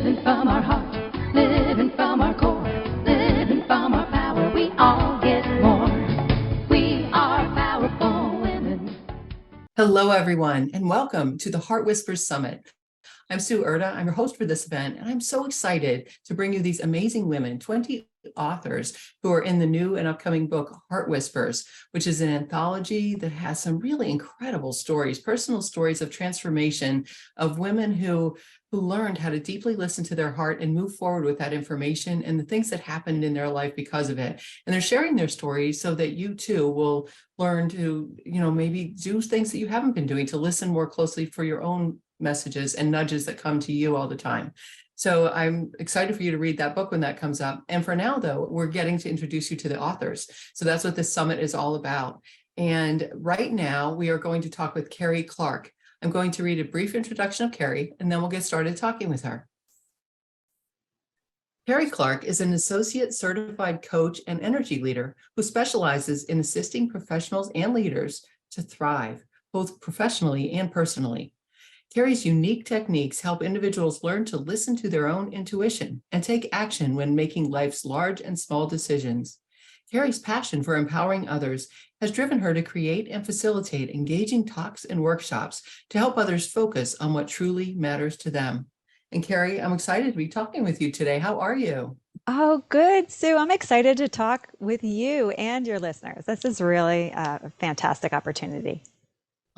living from our heart, living from our core, living from our power. We all get more. We are powerful women. Hello, everyone, and welcome to the Heart Whispers Summit. I'm Sue Erda. I'm your host for this event, and I'm so excited to bring you these amazing women, 20 authors who are in the new and upcoming book, Heart Whispers, which is an anthology that has some really incredible stories, personal stories of transformation of women who learned how to deeply listen to their heart and move forward with that information and the things that happened in their life because of it. And they're sharing their stories so that you too will learn to, maybe do things that you haven't been doing, to listen more closely for your own messages and nudges that come to you all the time. So I'm excited for you to read that book when that comes up. And for now, though, we're getting to introduce you to the authors. So that's what this summit is all about. And right now, we are going to talk with Carrie Clark. I'm going to read a brief introduction of Carrie, and then we'll get started talking with her. Carrie Clark is an associate certified coach and energy leader who specializes in assisting professionals and leaders to thrive, both professionally and personally. Carrie's unique techniques help individuals learn to listen to their own intuition and take action when making life's large and small decisions. Carrie's passion for empowering others has driven her to create and facilitate engaging talks and workshops to help others focus on what truly matters to them. And Carrie, I'm excited to be talking with you today. How are you? Oh, good, Sue. I'm excited to talk with you and your listeners. This is really a fantastic opportunity.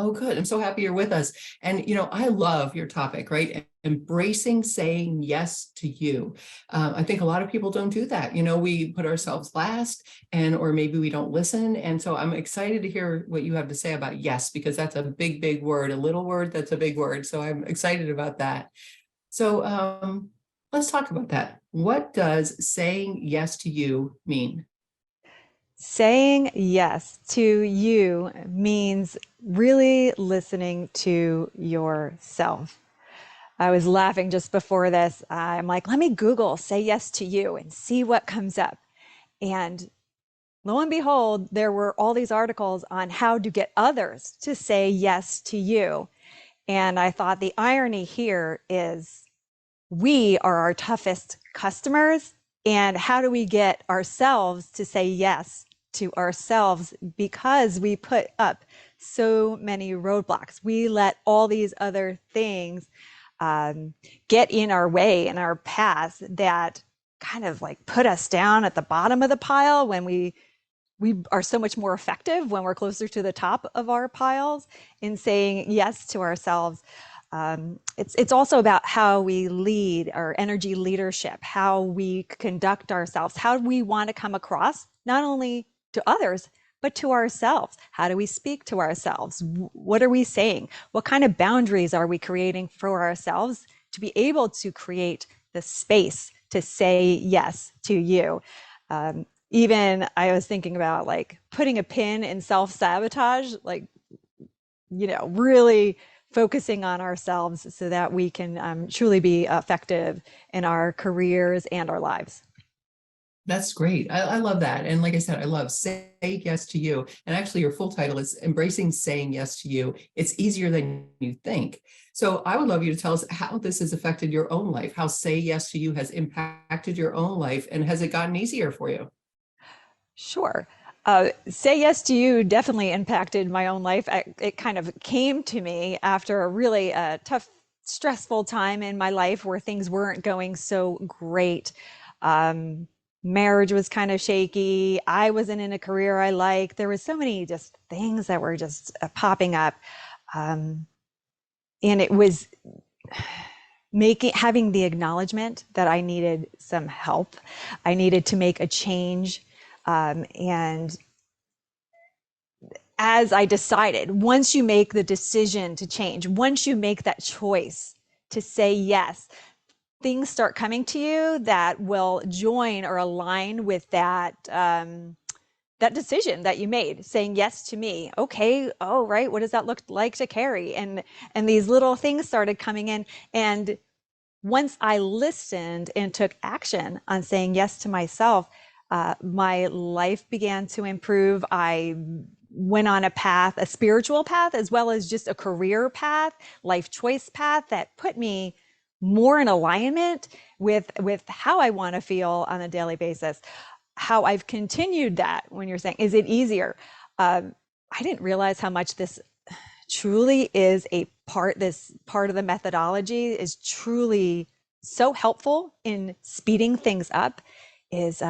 Oh, good. I'm so happy you're with us. And, I love your topic, right? Embracing saying yes to you. I think a lot of people don't do that. We put ourselves last or maybe we don't listen. And so I'm excited to hear what you have to say about yes, because that's a big, big word, a little word, that's a big word. So I'm excited about that. So let's talk about that. What does saying yes to you mean? Saying yes to you means really listening to yourself. I was laughing just before this. I'm like, let me Google say yes to you and see what comes up. And lo and behold, there were all these articles on how to get others to say yes to you. And I thought the irony here is we are our toughest customers. And how do we get ourselves to say yes to ourselves? Because we put up so many roadblocks. We let all these other things get in our way, in our path, that kind of like put us down at the bottom of the pile when we are so much more effective when we're closer to the top of our piles in saying yes to ourselves. It's also about how we lead, our energy leadership, how we conduct ourselves, how we want to come across, not only to others, but to ourselves. How do we speak to ourselves? What are we saying? What kind of boundaries are we creating for ourselves to be able to create the space to say yes to you? Even I was thinking about like putting a pin in self-sabotage, really focusing on ourselves so that we can truly be effective in our careers and our lives. That's great. I love that. And like I said, I love say yes to you. And actually your full title is Embracing Saying Yes to You. It's easier than you think. So I would love you to tell us how this has affected your own life, how say yes to you has impacted your own life, and has it gotten easier for you? Sure. Say yes to you definitely impacted my own life. It kind of came to me after a really tough, stressful time in my life where things weren't going so great. Marriage was kind of shaky. I wasn't in a career I liked. There was so many just things that were just popping up. And it was having the acknowledgement that I needed some help. I needed to make a change. And as I decided, once you make the decision to change, once you make that choice to say yes, things start coming to you that will join or align with that decision that you made, saying yes to me. Okay, oh right, what does that look like to Carrie? And these little things started coming in. And once I listened and took action on saying yes to myself, my life began to improve. I went on a path, a spiritual path, as well as just a career path, life choice path that put me more in alignment with how I want to feel on a daily basis. How I've continued that, when you're saying, is it easier? I didn't realize how much this truly is this part of the methodology is truly so helpful in speeding things up, is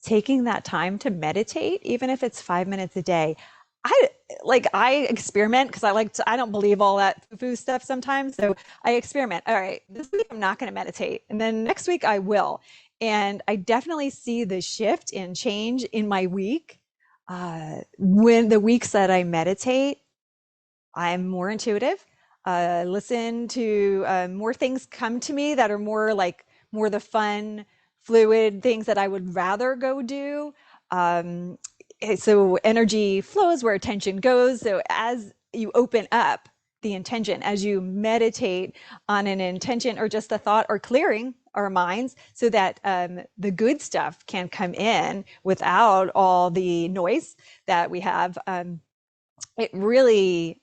taking that time to meditate, even if it's 5 minutes a day. I experiment because I don't believe all that foo-foo stuff sometimes. So I experiment. All right, this week I'm not going to meditate. And then next week I will. And I definitely see the shift and change in my week. When the weeks that I meditate, I'm more intuitive. Listen to more things come to me that are more the fun, fluid things that I would rather go do. So energy flows where attention goes. So as you open up the intention, as you meditate on an intention or just a thought, or clearing our minds so that the good stuff can come in without all the noise that we have, it really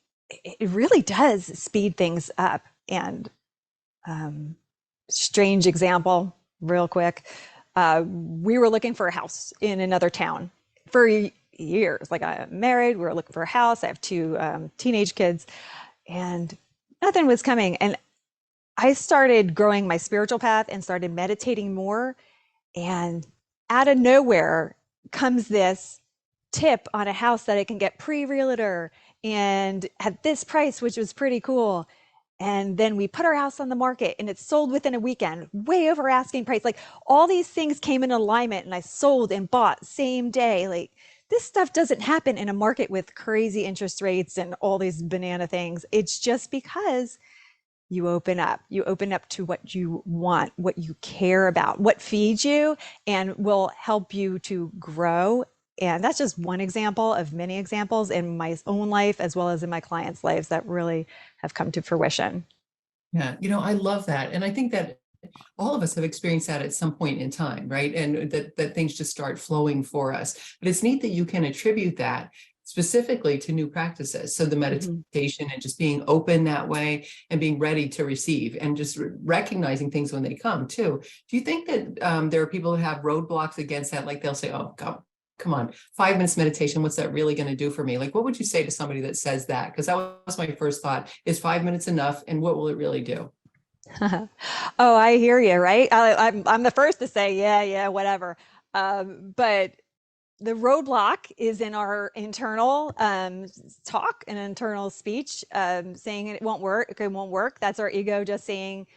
does speed things up. And strange example, real quick. We were looking for a house in another town for years. Like, I'm married, we were looking for a house. I have two teenage kids, and nothing was coming. And I started growing my spiritual path and started meditating more. And out of nowhere comes this tip on a house that I can get pre-realtor and at this price, which was pretty cool. And then we put our house on the market and it sold within a weekend, way over asking price. Like, all these things came in alignment and I sold and bought same day. Like, this stuff doesn't happen in a market with crazy interest rates and all these banana things. It's just because you open up to what you want, what you care about, what feeds you and will help you to grow. And that's just one example of many examples in my own life, as well as in my clients' lives, that really have come to fruition. Yeah, I love that. And I think that all of us have experienced that at some point in time, right? And that things just start flowing for us. But it's neat that you can attribute that specifically to new practices. So the meditation and just being open that way and being ready to receive and just recognizing things when they come too. Do you think that there are people who have roadblocks against that? Like, they'll say, oh, God, come on, 5 minutes meditation, what's that really going to do for me? Like, what would you say to somebody that says that? Because that was my first thought. Is 5 minutes enough? And what will it really do? Oh, I hear you, right? I'm the first to say, yeah, whatever. But the roadblock is in our internal talk and internal speech, saying it won't work. That's our ego just saying,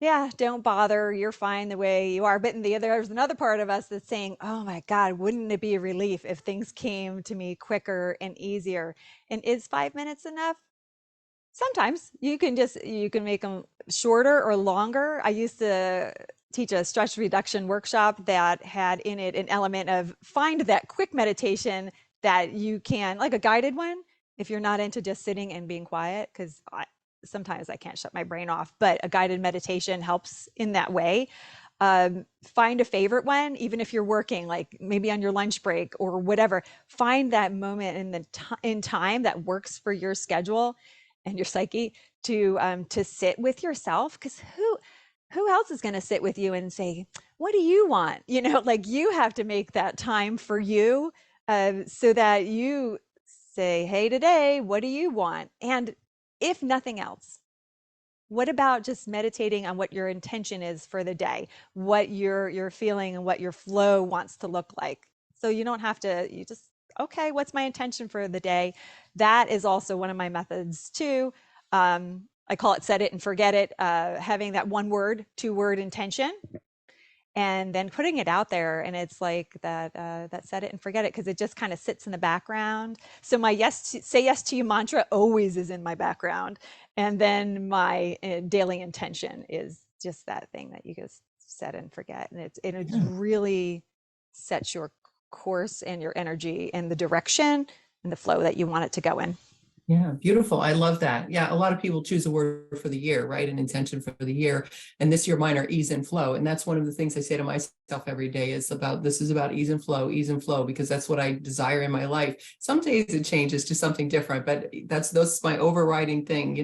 yeah, don't bother. You're fine the way you are. But there's another part of us that's saying, oh my God, wouldn't it be a relief if things came to me quicker and easier? And is 5 minutes enough? Sometimes you can make them shorter or longer. I used to teach a stress reduction workshop that had in it an element of find that quick meditation that you can, like a guided one, if you're not into just sitting and being quiet, because sometimes I can't shut my brain off, but a guided meditation helps in that way. Find a favorite one, even if you're working, like maybe on your lunch break or whatever. Find that moment in time that works for your schedule and your psyche to sit with yourself, because who else is going to sit with you and say, what do you want? Like, you have to make that time for you, so that you say, hey, today, what do you want? And if nothing else, what about just meditating on what your intention is for the day, what you're feeling and what your flow wants to look like? So you don't have to, you just, okay, what's my intention for the day? That is also one of my methods too. I call it set it and forget it, having that 1 word, 2 word intention, and then putting it out there. And it's like that set it and forget it, because it just kind of sits in the background. So my say yes to you mantra always is in my background. And then my daily intention is just that thing that you just set and forget. And it really sets your course and your energy and the direction and the flow that you want it to go in. Yeah, beautiful. I love that. Yeah, a lot of people choose a word for the year, right? An intention for the year. And this year mine are ease and flow. And that's one of the things I say to myself every day is this is about ease and flow, because that's what I desire in my life. Some days it changes to something different, but that's my overriding thing.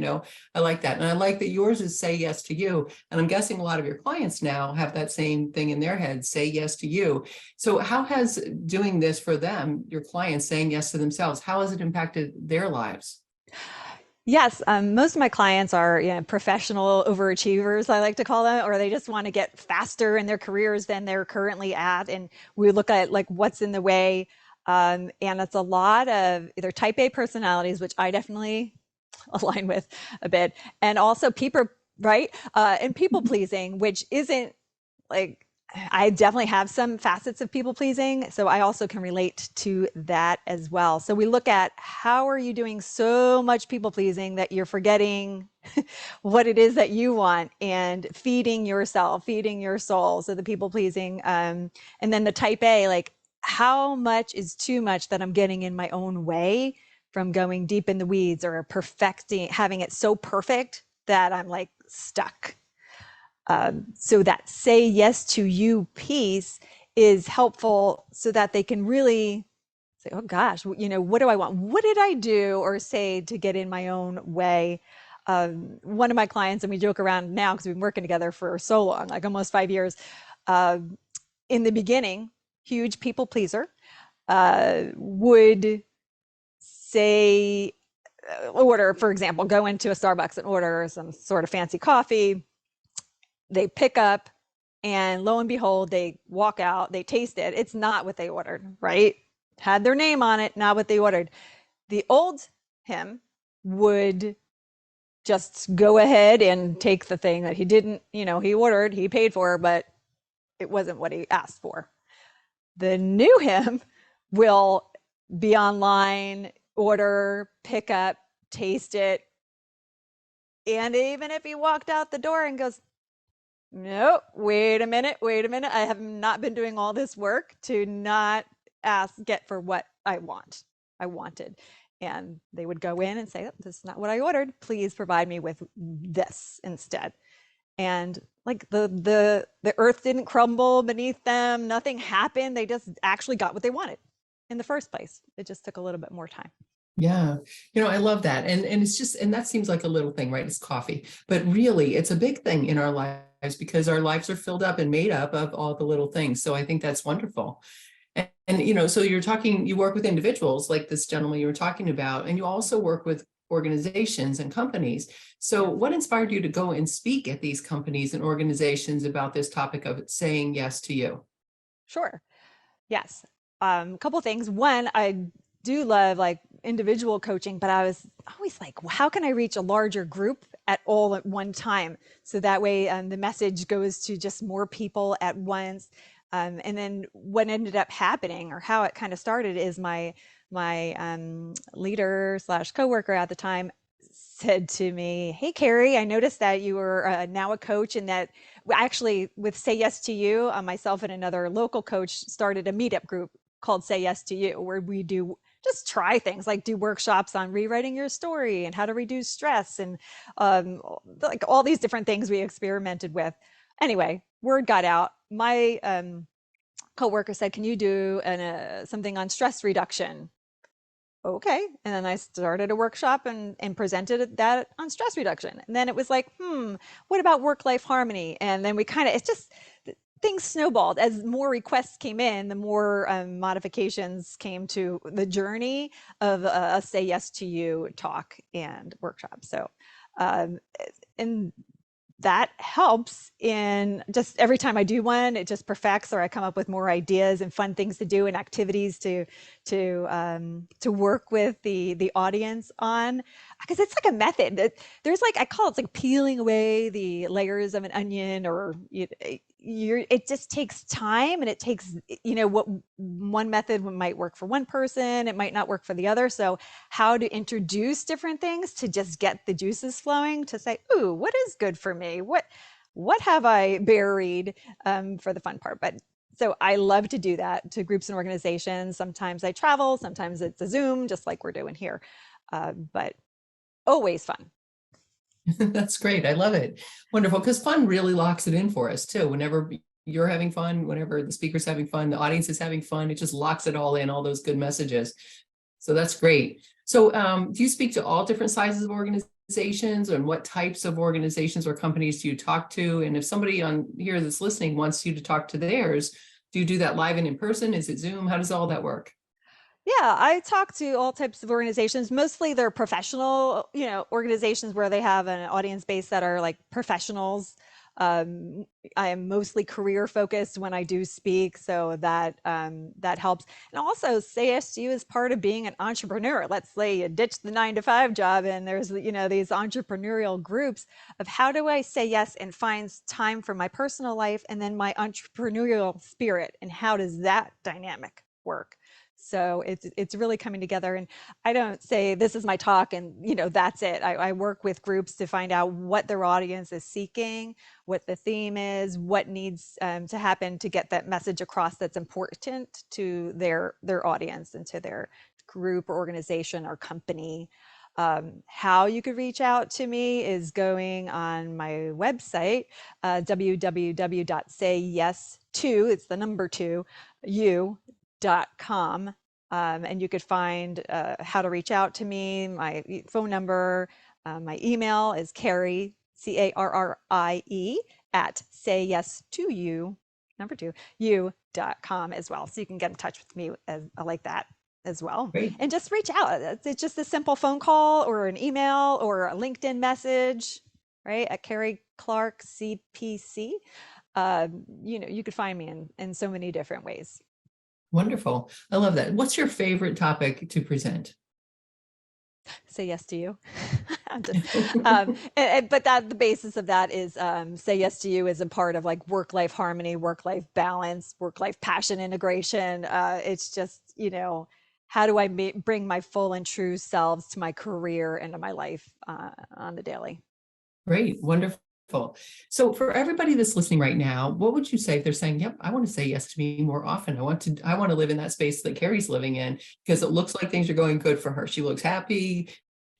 I like that. And I like that yours is say yes to you. And I'm guessing a lot of your clients now have that same thing in their head, say yes to you. So how has doing this for them, your clients saying yes to themselves, how has it impacted their lives? Yes, most of my clients are professional overachievers, I like to call them, or they just want to get faster in their careers than they're currently at. And we look at like what's in the way. And it's a lot of either type A personalities, which I definitely align with a bit, and also people, right? And people pleasing, which isn't like, I definitely have some facets of people pleasing. So I also can relate to that as well. So we look at how are you doing so much people pleasing that you're forgetting what it is that you want and feeding yourself, feeding your soul. So the people pleasing. And then the type A, like how much is too much that I'm getting in my own way from going deep in the weeds or perfecting, having it so perfect that I'm like stuck. So that say yes to you piece is helpful so that they can really say, oh gosh, what do I want? What did I do or say to get in my own way? One of my clients, and we joke around now because we've been working together for so long, like almost 5 years. In the beginning, huge people pleaser, would say, order, for example, go into a Starbucks and order some sort of fancy coffee. They pick up and lo and behold, they walk out, they taste it. It's not what they ordered, right? Had their name on it, not what they ordered. The old him would just go ahead and take the thing that he didn't, he ordered, he paid for, but it wasn't what he asked for. The new him will be online, order, pick up, taste it. And even if he walked out the door and goes, no, wait a minute. I have not been doing all this work to not get for what I wanted. And they would go in and say, oh, this is not what I ordered. Please provide me with this instead. And like the earth didn't crumble beneath them. Nothing happened. They just actually got what they wanted in the first place. It just took a little bit more time. Yeah. I love that. And it's just, and that seems like a little thing, right? It's coffee, but really it's a big thing in our lives because our lives are filled up and made up of all the little things. So I think that's wonderful. And so you work with individuals like this gentleman you were talking about, and you also work with organizations and companies. So what inspired you to go and speak at these companies and organizations about this topic of saying yes to you? Sure. Yes. A couple things. One, I do love like individual coaching, but I was always like, well, how can I reach a larger group all at one time? So that way the message goes to just more people at once. And then what ended up happening or how it kind of started is my leader / coworker at the time said to me, hey, Carrie, I noticed that you were now a coach and that actually with Say Yes to You, myself and another local coach started a meetup group called Say Yes to You, where we do just try things like do workshops on rewriting your story and how to reduce stress and like all these different things we experimented with. Anyway, word got out. My coworker said, can you do something on stress reduction? Okay. And then I started a workshop and presented that on stress reduction. And then it was like, what about work-life harmony? And then we it's just, things snowballed. As more requests came in, the more modifications came to the journey of a Say Yes to You talk and workshop. So, and that helps in just every time I do one, it just perfects, or I come up with more ideas and fun things to do and activities to work with the audience on, because it's like a method. There's like, I call it like peeling away the layers of an onion, or it just takes time, and it takes, what one method might work for one person, it might not work for the other. So how to introduce different things to just get the juices flowing, to say, ooh, what is good for me? What have I buried for the fun part? But so I love to do that to groups and organizations. Sometimes I travel, sometimes it's a Zoom, just like we're doing here, but always fun. That's great. I love it. Wonderful. Because fun really locks it in for us too. Whenever you're having fun, whenever the speaker's having fun, the audience is having fun, it just locks it all in, all those good messages. So that's great. So do you speak to all different sizes of organizations, and what types of organizations or companies do you talk to? And if somebody on here that's listening wants you to talk to theirs, do you do that live and in person? Is it Zoom? How does all that work? Yeah, I talk to all types of organizations. Mostly they're professional, organizations where they have an audience base that are like professionals. Um, I am mostly career focused when I do speak, so that helps. And also, say yes to you is part of being an entrepreneur. Let's say you ditch the 9 to 5 job, and there's these entrepreneurial groups of how do I say yes and find time for my personal life and then my entrepreneurial spirit, and how does that dynamic work? So it's really coming together. And I don't say this is my talk and that's it. I work with groups to find out what their audience is seeking, what the theme is, what needs to happen to get that message across that's important to their audience and to their group or organization or company. How you could reach out to me is going on my website, www.sayyesto, it's the number 2, you.com. And you could find how to reach out to me. My phone number, my email is Carrie, Carrie, at sayyestoyou, number 2, you.com as well. So you can get in touch with me like that as well. Great. And just reach out. It's just a simple phone call or an email or a LinkedIn message, right? At Carrie Clark CPC. You could find me in so many different ways. Wonderful. I love that. What's your favorite topic to present? Say yes to you. But the basis of that is say yes to you is a part of like work-life harmony, work-life balance, work-life passion integration. It's just, how do I bring my full and true selves to my career and to my life on the daily? Great. Wonderful. So for everybody that's listening right now, what would you say if they're saying, yep, I want to say yes to me more often. I want to live in that space that Carrie's living in, because it looks like things are going good for her. She looks happy.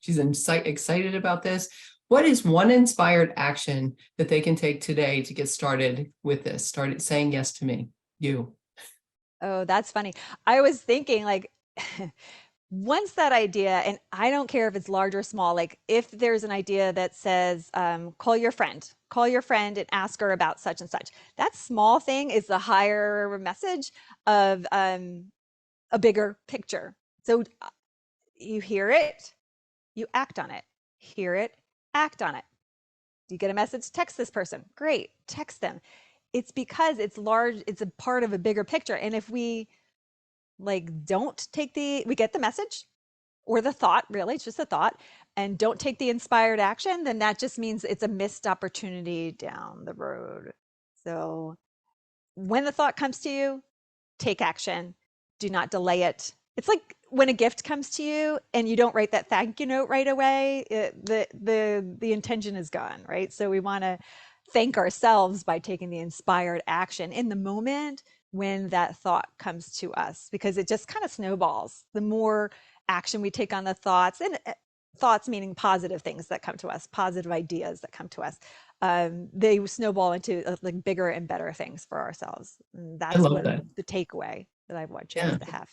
She's excited about this. What is one inspired action that they can take today to get started with this? Started saying yes to me, you. Oh, that's funny. I was thinking like, once that idea, and I don't care if it's large or small, like if there's an idea that says, call your friend and ask her about such and such. That small thing is the higher message of a bigger picture. So you hear it, you act on it, hear it, act on it. You get a message, text this person. Great, text them. It's because it's large, it's a part of a bigger picture. And if we we get the message or the thought, really, it's just a thought, and don't take the inspired action, then that just means it's a missed opportunity down the road. So when the thought comes to you, take action. Do not delay it. It's like when a gift comes to you and you don't write that thank you note right away, the intention is gone, right? So we want to thank ourselves by taking the inspired action in the moment when that thought comes to us, because it just kind of snowballs. The more action we take on the thoughts, and thoughts meaning positive things that come to us, positive ideas that come to us, they snowball into like bigger and better things for ourselves. And I that's love what that. the takeaway that I want you Yeah. guys to have.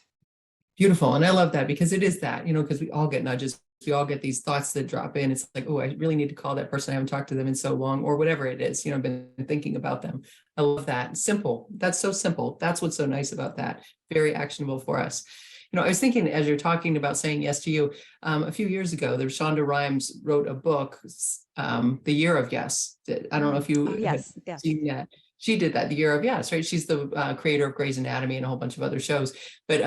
Beautiful. And I love that, because it is that, because we all get nudges. We all get these thoughts that drop in. It's like, oh, I really need to call that person. I haven't talked to them in so long, or whatever it is, I've been thinking about them. I love that. Simple. That's so simple. That's what's so nice about that. Very actionable for us. I was thinking as you're talking about saying yes to you, a few years ago, Shonda Rhimes wrote a book, The Year of Yes. I don't know if you had seen that. She did that, The Year of Yes, right? She's the creator of Grey's Anatomy and a whole bunch of other shows. But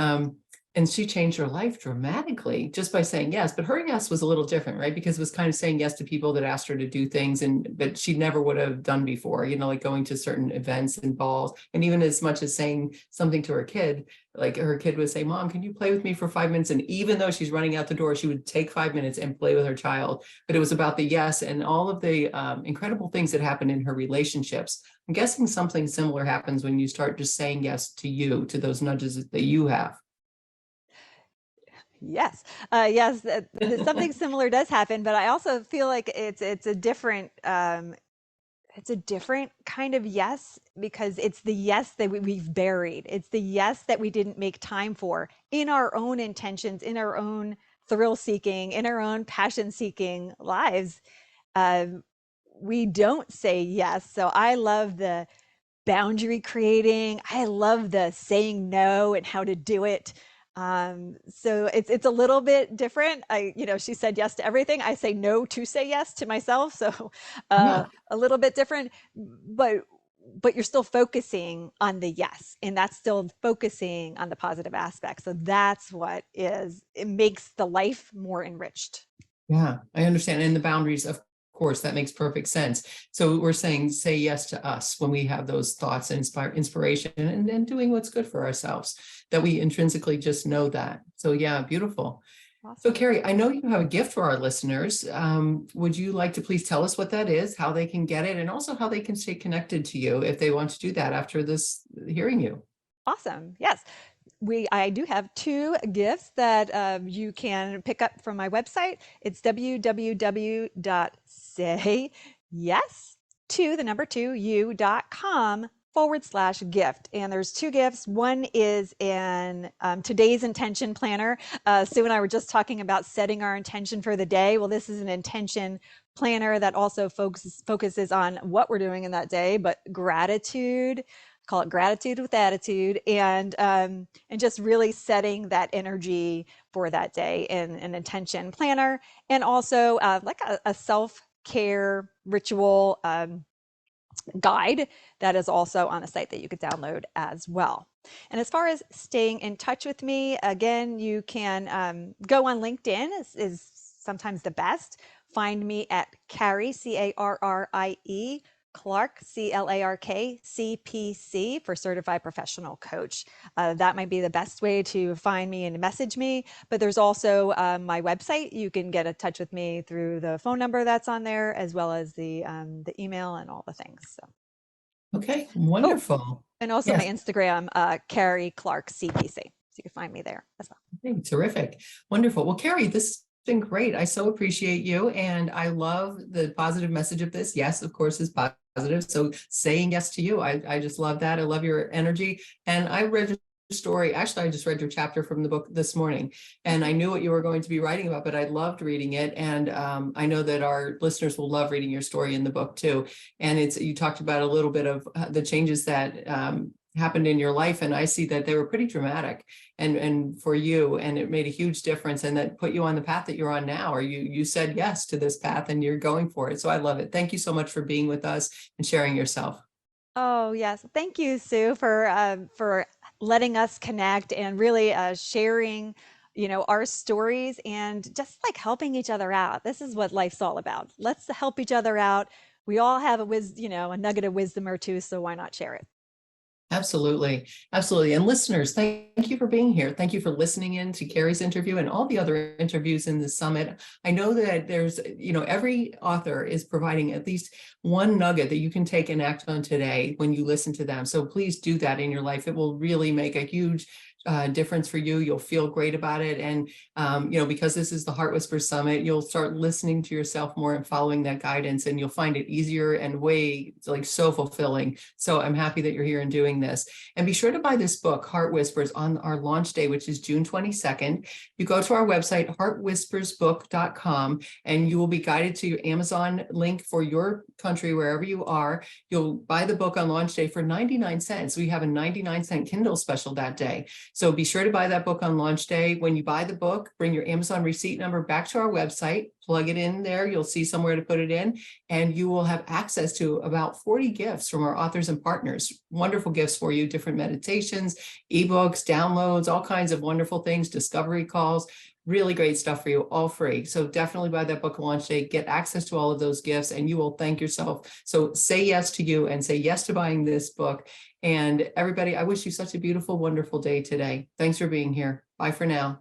and she changed her life dramatically just by saying yes. But her yes was a little different, right? Because it was kind of saying yes to people that asked her to do things but she never would have done before, like going to certain events and balls. And even as much as saying something to her kid, like her kid would say, Mom, can you play with me for 5 minutes? And even though she's running out the door, she would take 5 minutes and play with her child. But it was about the yes and all of the incredible things that happen in her relationships. I'm guessing something similar happens when you start just saying yes to you, to those nudges that you have. Yes, yes, something similar does happen, but I also feel like it's a different it's a different kind of yes, because it's the yes that we've buried. It's the yes that we didn't make time for in our own intentions, in our own thrill seeking, in our own passion seeking lives. Um, we don't say yes. So I love the boundary creating. I love the saying no and how to do it. So it's a little bit different. She said yes to everything. I say no to say yes to myself. So Yeah. a little bit different, but you're still focusing on the yes, and that's still focusing on the positive aspects. So that's what it makes the life more enriched. Yeah, I understand. And the boundaries, of course, that makes perfect sense. So we're saying say yes to us when we have those thoughts and inspiration and doing what's good for ourselves, that we intrinsically just know that. So yeah, beautiful. So Awesome. Carrie, I know you have a gift for our listeners. Would you like to please tell us what that is, how they can get it, and also how they can stay connected to you if they want to do that after this, hearing you? Awesome. Yes. I do have two gifts that you can pick up from my website. It's www.sayyes2u.com/gift. And there's two gifts. One is an today's intention planner. Sue and I were just talking about setting our intention for the day. Well, this is an intention planner that also focuses on what we're doing in that day, but gratitude. Call it gratitude with attitude, and just really setting that energy for that day in an intention planner, and also like a self-care ritual guide that is also on the site that you could download as well. And as far as staying in touch with me, again, you can go on LinkedIn is sometimes the best. Find me at Carrie, Carrie, Clark, Clark, CPC for Certified Professional Coach. That might be the best way to find me and message me. But there's also my website. You can get in touch with me through the phone number that's on there, as well as the email and all the things. So. Okay, Oh, wonderful. and also my Yes. Instagram, Carrie Clark CPC. So you can find me there as well. Okay, terrific. Wonderful. Well, Carrie, this has been great. I so appreciate you. And I love the positive message of this. Yes, of course, is positive. So saying yes to you, I just love that. I love your energy. And I read your story. Actually, I just read your chapter from the book this morning, and I knew what you were going to be writing about, but I loved reading it. And I know that our listeners will love reading your story in the book too. And you talked about a little bit of the changes that happened in your life, and I see that they were pretty dramatic and for you, and it made a huge difference, and that put you on the path that you're on now, or you said yes to this path and you're going for it. So I love it. Thank you so much for being with us and sharing yourself. Oh, yes. Thank you, Sue, for letting us connect and really sharing, our stories and just like helping each other out. This is what life's all about. Let's help each other out. We all have a nugget of wisdom or two, so why not share it? Absolutely. Absolutely. And listeners, thank you for being here. Thank you for listening in to Carrie's interview and all the other interviews in the summit. I know that every author is providing at least one nugget that you can take and act on today when you listen to them. So please do that in your life. It will really make a huge difference for you. You'll feel great about it. And, because this is the Heart Whispers Summit, you'll start listening to yourself more and following that guidance, and you'll find it easier and so fulfilling. So I'm happy that you're here and doing this. And be sure to buy this book, Heart Whispers, on our launch day, which is June 22nd. You go to our website, heartwhispersbook.com, and you will be guided to your Amazon link for your country, wherever you are. You'll buy the book on launch day for 99 cents. We have a 99-cent Kindle special that day. So be sure to buy that book on launch day. When you buy the book, bring your Amazon receipt number back to our website, plug it in there. You'll see somewhere to put it in, and you will have access to about 40 gifts from our authors and partners. Wonderful gifts for you, different meditations, ebooks, downloads, all kinds of wonderful things, discovery calls. Really great stuff for you, all free. So definitely buy that book launch day, get access to all of those gifts, and you will thank yourself. So say yes to you and say yes to buying this book. And everybody, I wish you such a beautiful, wonderful day today. Thanks for being here. Bye for now.